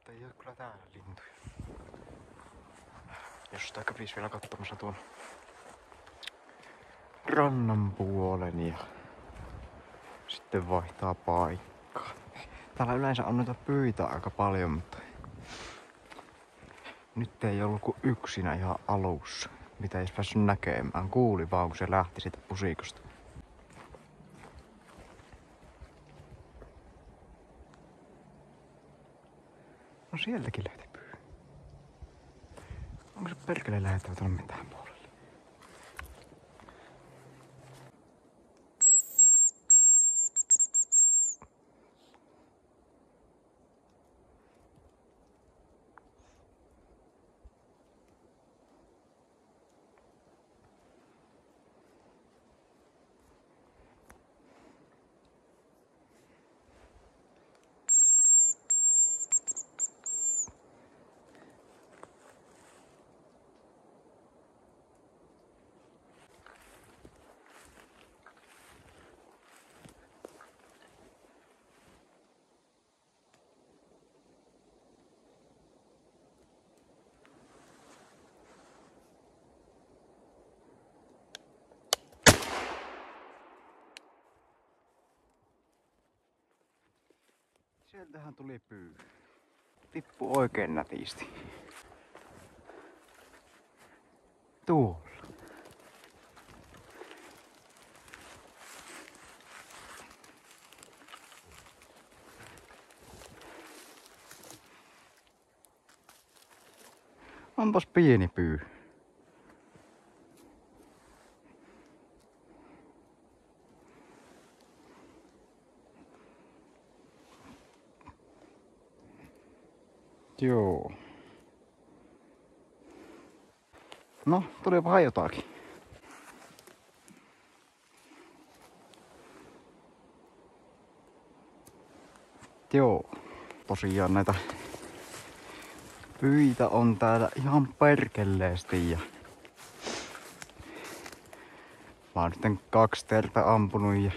Mutta ei oo kyllä täällä lintuja. Jos sitä kävis vielä katsomassa tuon rannan puolen ja sitten vaihtaa paikkaa. Täällä yleensä on noita pyitä aika paljon, mutta nyt ei ollut kuin yksinä ihan alussa. Mitä ei päässyt näkemään. Kuuli vaan kun se lähti siitä pusikosta. No sieltäkin lähti pyy. Onko se perkele lähettävä tuonne mitään puolelle? Sieltähän tuli pyy. Tippu oikein nätisti. Tuolla. Onpas pieni pyy. Joo. No, tulipahan jotakin. Joo. Tosiaan näitä pyitä on täällä ihan perkeleesti ja mä oon nyt 2 teeriä ampunut ja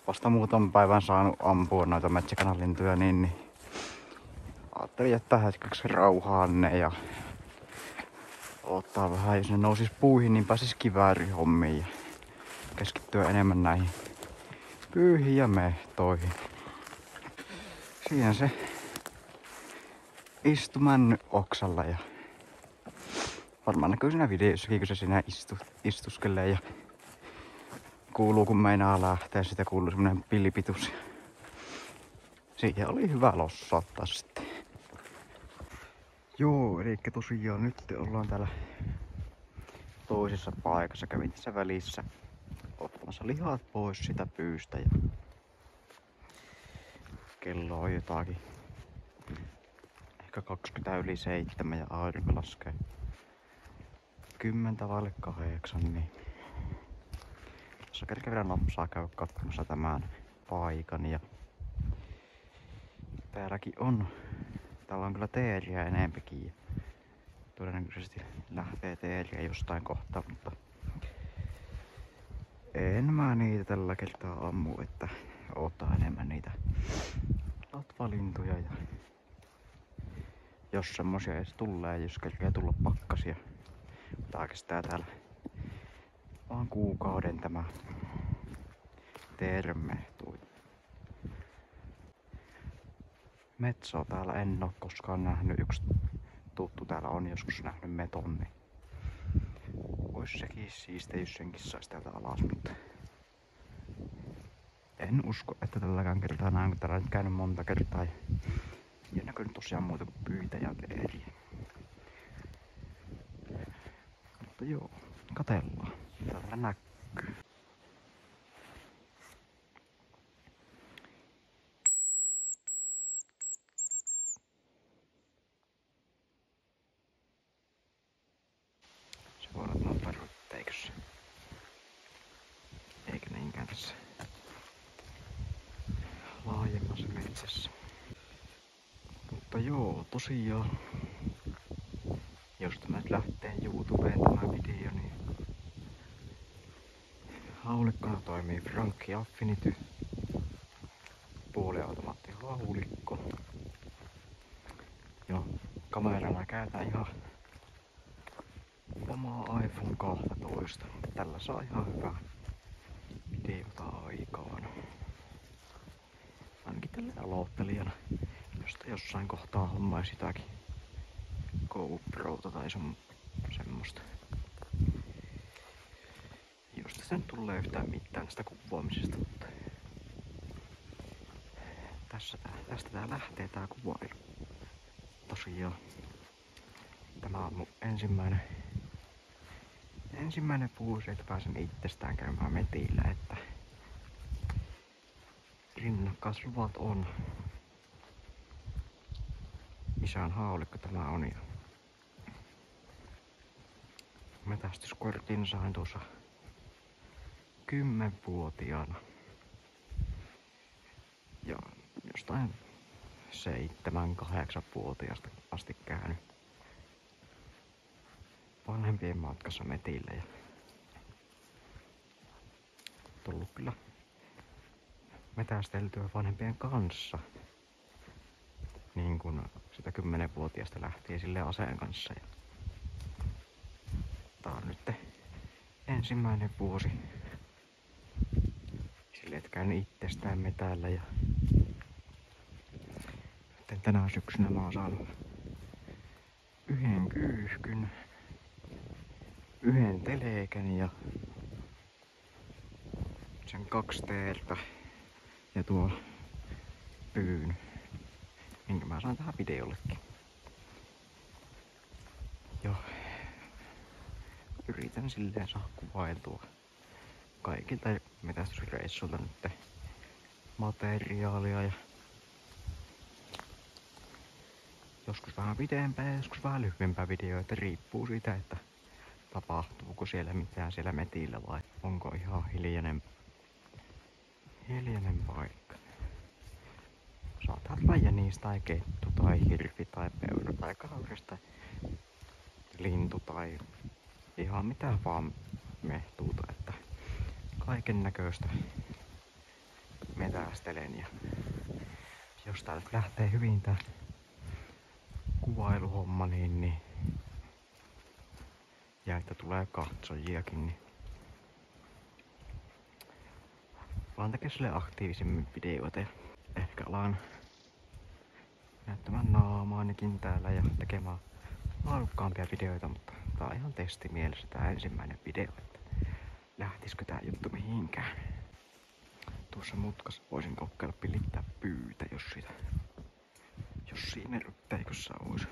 vasta muutaman päivän saanut ampua noita metsäkanalintuja, niin ajattelin jättää hetkeksi rauhaan ne ja ottaa vähän, jos ne nousis puihin, niin pääsis kiväärihommiin ja keskittyä enemmän näihin pyyhiin ja mehtoihin. Siihen se istui männy oksalla ja varmaan näkyy siinä videossakin, kun se siinä istuskelee ja kuuluu kun meinaa lähteä, sitä kuuluu semmonen pillipitus. Siihen oli hyvä lossauttaa sitten. Joo, eli tosiaan nyt ollaan täällä toisessa paikassa. Kävin tässä välissä ottamassa lihat pois sitä pyystä ja kello on jotakin ehkä 7:20 ja aurinko laskee 7:50, niin tässä kerkeä vielä nopsaa käydä katsomassa tämän paikan ja täällä on kyllä teeriä enempikin ja todennäköisesti lähtee teeriä jostain kohtaa, mutta en mä niitä tällä kertaa ammu, että ottaa enemmän niitä latvalintuja ja jos semmosia edes tulee, jos kerkeä tulla pakkasia. Tää kestää täällä vaan kuukauden tämä termehtuu. Metsoa täällä en oo koskaan nähnyt. Yksi tuttu täällä on joskus nähnyt meton, niin ois sekin siistiä, jos senkin sais täältä alas, mutta en usko, että tälläkään kertaa näin, kun täällä on nyt käynyt monta kertaa. Ei ole näkynyt tosiaan muuta kuin pyitä ja teeriä. Mutta joo, katellaan. Täällä näkyy. Se voi olla noperuutta, eikös? Eikä niinkään tässä laajemmassa metsässä. Mutta joo, tosiaan, jos tämä nyt lähtee YouTubeen tämä video, niin haulikkona toimii Franchi Affinity puoliautomaatti haulikko. kameralla käytän ihan omaa iPhone 12. Tällä saa ihan hyvää videota aikaan. Ainakin tällä aloittelijana, josta jossain kohtaa hommaisi jotakin GoProta tai semmoista. Josta sen tulee yhtään mitään tästä kuvaamisesta, mutta tästä tää lähtee tää kuvailu. Tosiaan tämä on mun ensimmäinen vuosi, että pääsen itsestään käymään metillä, että rinnakkaisluvat on. Isän haulikko tämä on ja metästyskortin sain tuossa 10-vuotiaana. Ja jostain 7-8-vuotiaasta asti käynyt vanhempien matkassa metille ja tullut kyllä metästeltyä vanhempien kanssa. Niin kun sitä 10-vuotiaasta lähtien silleen aseen kanssa. Ja tää on nyt ensimmäinen vuosi silleen, että käyn itsestään metällä ja tänä syksynä mä oon saanut yhden kyyhkyn, yhden telekän ja sen 2 teertä ja tuo pyyn, minkä mä saan tähän videollekin. Ja yritän silleen saada kuvailtua kaikilta metästysreissulta nyt materiaalia ja joskus vähän pidempää ja joskus vähän lyhyempää videoita, riippuu siitä, että tapahtuuko siellä mitään siellä metillä vai onko ihan hiljainen paikka. Saattaa olla jänis tai kettu tai hirvi tai peura tai kauris tai lintu tai ihan mitä vaan mehtuuta, että kaiken näköistä metästelen ja jos tää nyt lähtee hyvin tää kuvailuhomma niin ja että tulee katsojiakin, niin vaan tekee sille aktiivisemmin videoita ja ehkä alan näyttämään naamaanikin täällä ja tekemään laadukkaampia videoita, mutta tää on ihan testimielessä tää ensimmäinen video, että lähtisikö tää juttu mihinkään. Tuossa mutkassa voisin kokeilla pilittää pyytä, jos siinä ryttäikössä olisi.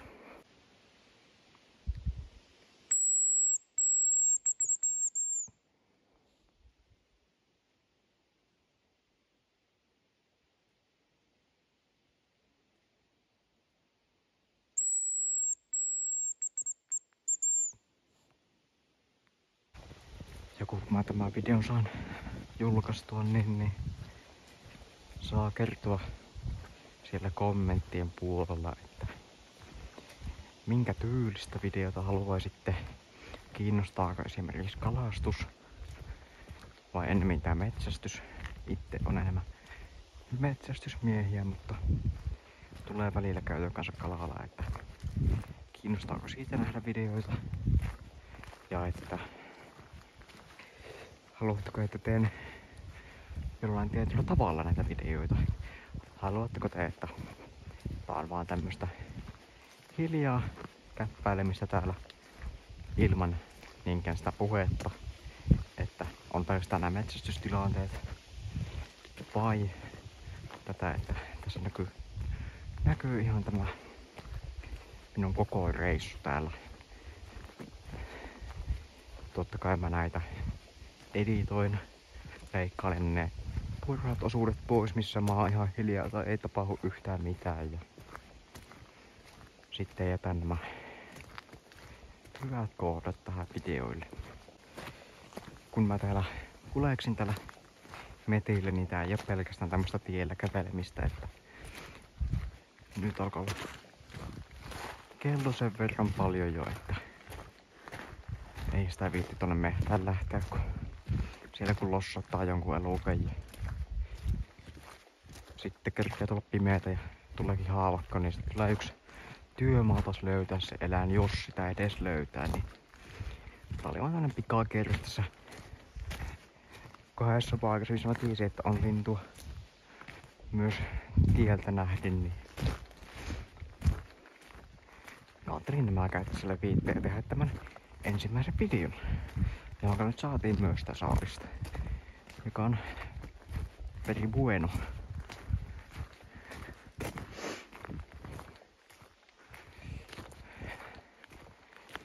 Ja kun mä tämän videon saan julkaistua, niin saa kertoa siellä kommenttien puolella, että minkä tyylistä videota haluaisitte. Kiinnostaako esimerkiksi kalastus vai ennemmin tää metsästys. Itse on enemmän metsästysmiehiä, mutta tulee välillä käytön kanssa kalalla, että kiinnostaako siitä nähdä videoita ja että haluatteko, että teen jollain tietyllä tavalla näitä videoita. Haluatteko te, että tää on vaan tämmöstä hiljaa käppäilemistä täällä ilman niinkään sitä puhetta, että on pelkästään nämä metsästystilanteet, vai tätä, että tässä näkyy ihan tämä minun koko reissu täällä. Totta kai mä näitä editoin, leikkailen ne turhat osuudet pois, missä mä oon ihan hiljaa tai ei tapahdu yhtään mitään. Ja sitten jätän nämä hyvät kohdat tähän videoille. Kun mä täällä kuleksin täällä metillä, niin tää ei ole pelkästään tämmöstä tiellä kävelemistä, että nyt alkaa olla kello sen verran paljon jo, että ei sitä viitti tonne mehtään lähteä, kun siellä kun lossottaa jonkun elukan ja sitten kerkeä tulla pimeätä ja tuleekin haavakko, niin sitten tulee yksi työmaatas löytää se eläin, jos sitä edes löytää, niin tää oli vaan tämmönen pikakerros tässä kahdessa paikassa, missä mä tiesin, että on lintua myös tieltä nähden, niin ajattelin, että mä käytän sille viitteen tehdä tämän ensimmäisen videon, jonka nyt saatiin myös sitä saarista, mikä on peri bueno.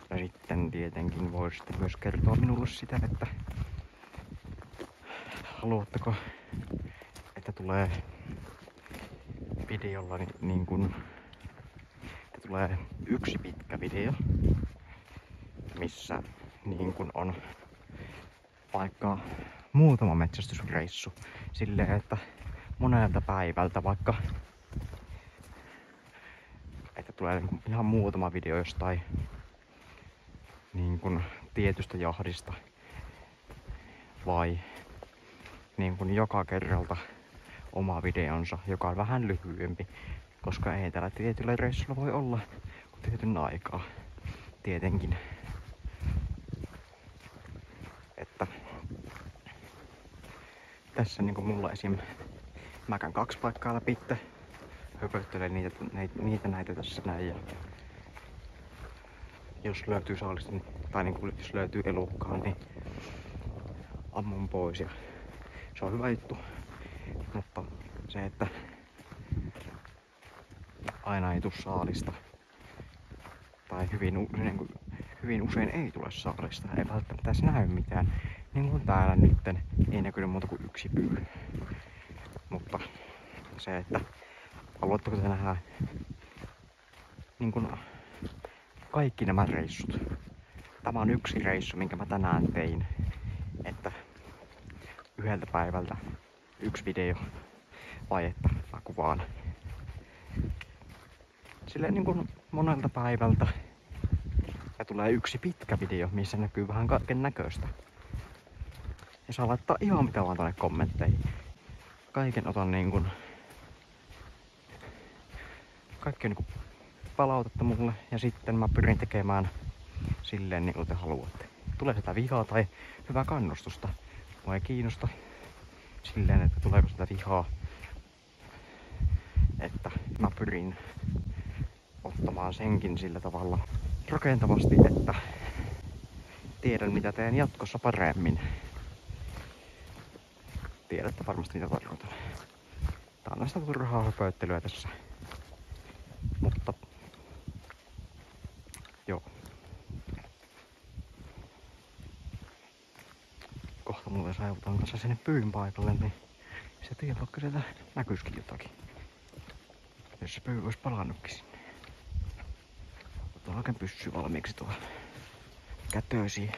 Ja sitten tietenkin voisitte myös kertoa minulle sitä, että haluatteko, että tulee videolla niin kun, että tulee yksi pitkä video, missä niin kun on vaikka muutama metsästysreissu silleen, että monelta päivältä vaikka, että tulee niin kun ihan muutama video jostain niin kun tietystä jahdista vai niin kun joka kerralta oma videonsa, joka on vähän lyhyempi, koska ei tällä tietyllä reissulla voi olla kuin tietyn aikaa. Tietenkin. Että tässä niinku mulla esim. Mä käyn 2 paikkaa läpi, höpöttelen niitä näitä tässä näin, ja jos löytyy saalista, tai niinku jos löytyy elukkaa, niin ammun pois, ja se on hyvä juttu. Mutta se, että aina ei tule saalista, tai hyvin usein ei tule saalista, ei välttämättä edes näy mitään, niin kuin täällä nytten ei näkynyt muuta kuin yksi pyy. Mutta se, että haluatteko te nähdä niin kuin kaikki nämä reissut. Tämä on yksi reissu, minkä mä tänään tein, että yhdeltä päivältä yksi video, vai että mä kuvaan silleen niin kuin monelta päivältä ja tulee yksi pitkä video, missä näkyy vähän kaiken näköistä. Ja saa laittaa ihan mitä vaan tonne kommentteihin. Kaiken otan niin kuin kaikkea niin kuin palautetta mulle, ja sitten mä pyrin tekemään silleen niin kuin te haluatte. Tulee sitä vihaa tai hyvää kannustusta. Mua ei kiinnosta silleen, että tuleeko sitä vihaa. Että mä pyrin ottamaan senkin sillä tavalla rakentavasti, että tiedän mitä teen jatkossa paremmin. Tiedätte varmasti mitä tarkoitan. Tää on näistä turhaa höpöttelyä tässä. Mutta joo. Kohta mulle saavutaan kanssa sinne pyyn paikalle, niin se tiedä, vaikka sieltä näkyisikin jotakin. Jos se pyy olisi palannutkin sinne. Otetaan oikein pyssy valmiiksi tuolla kätöisiin.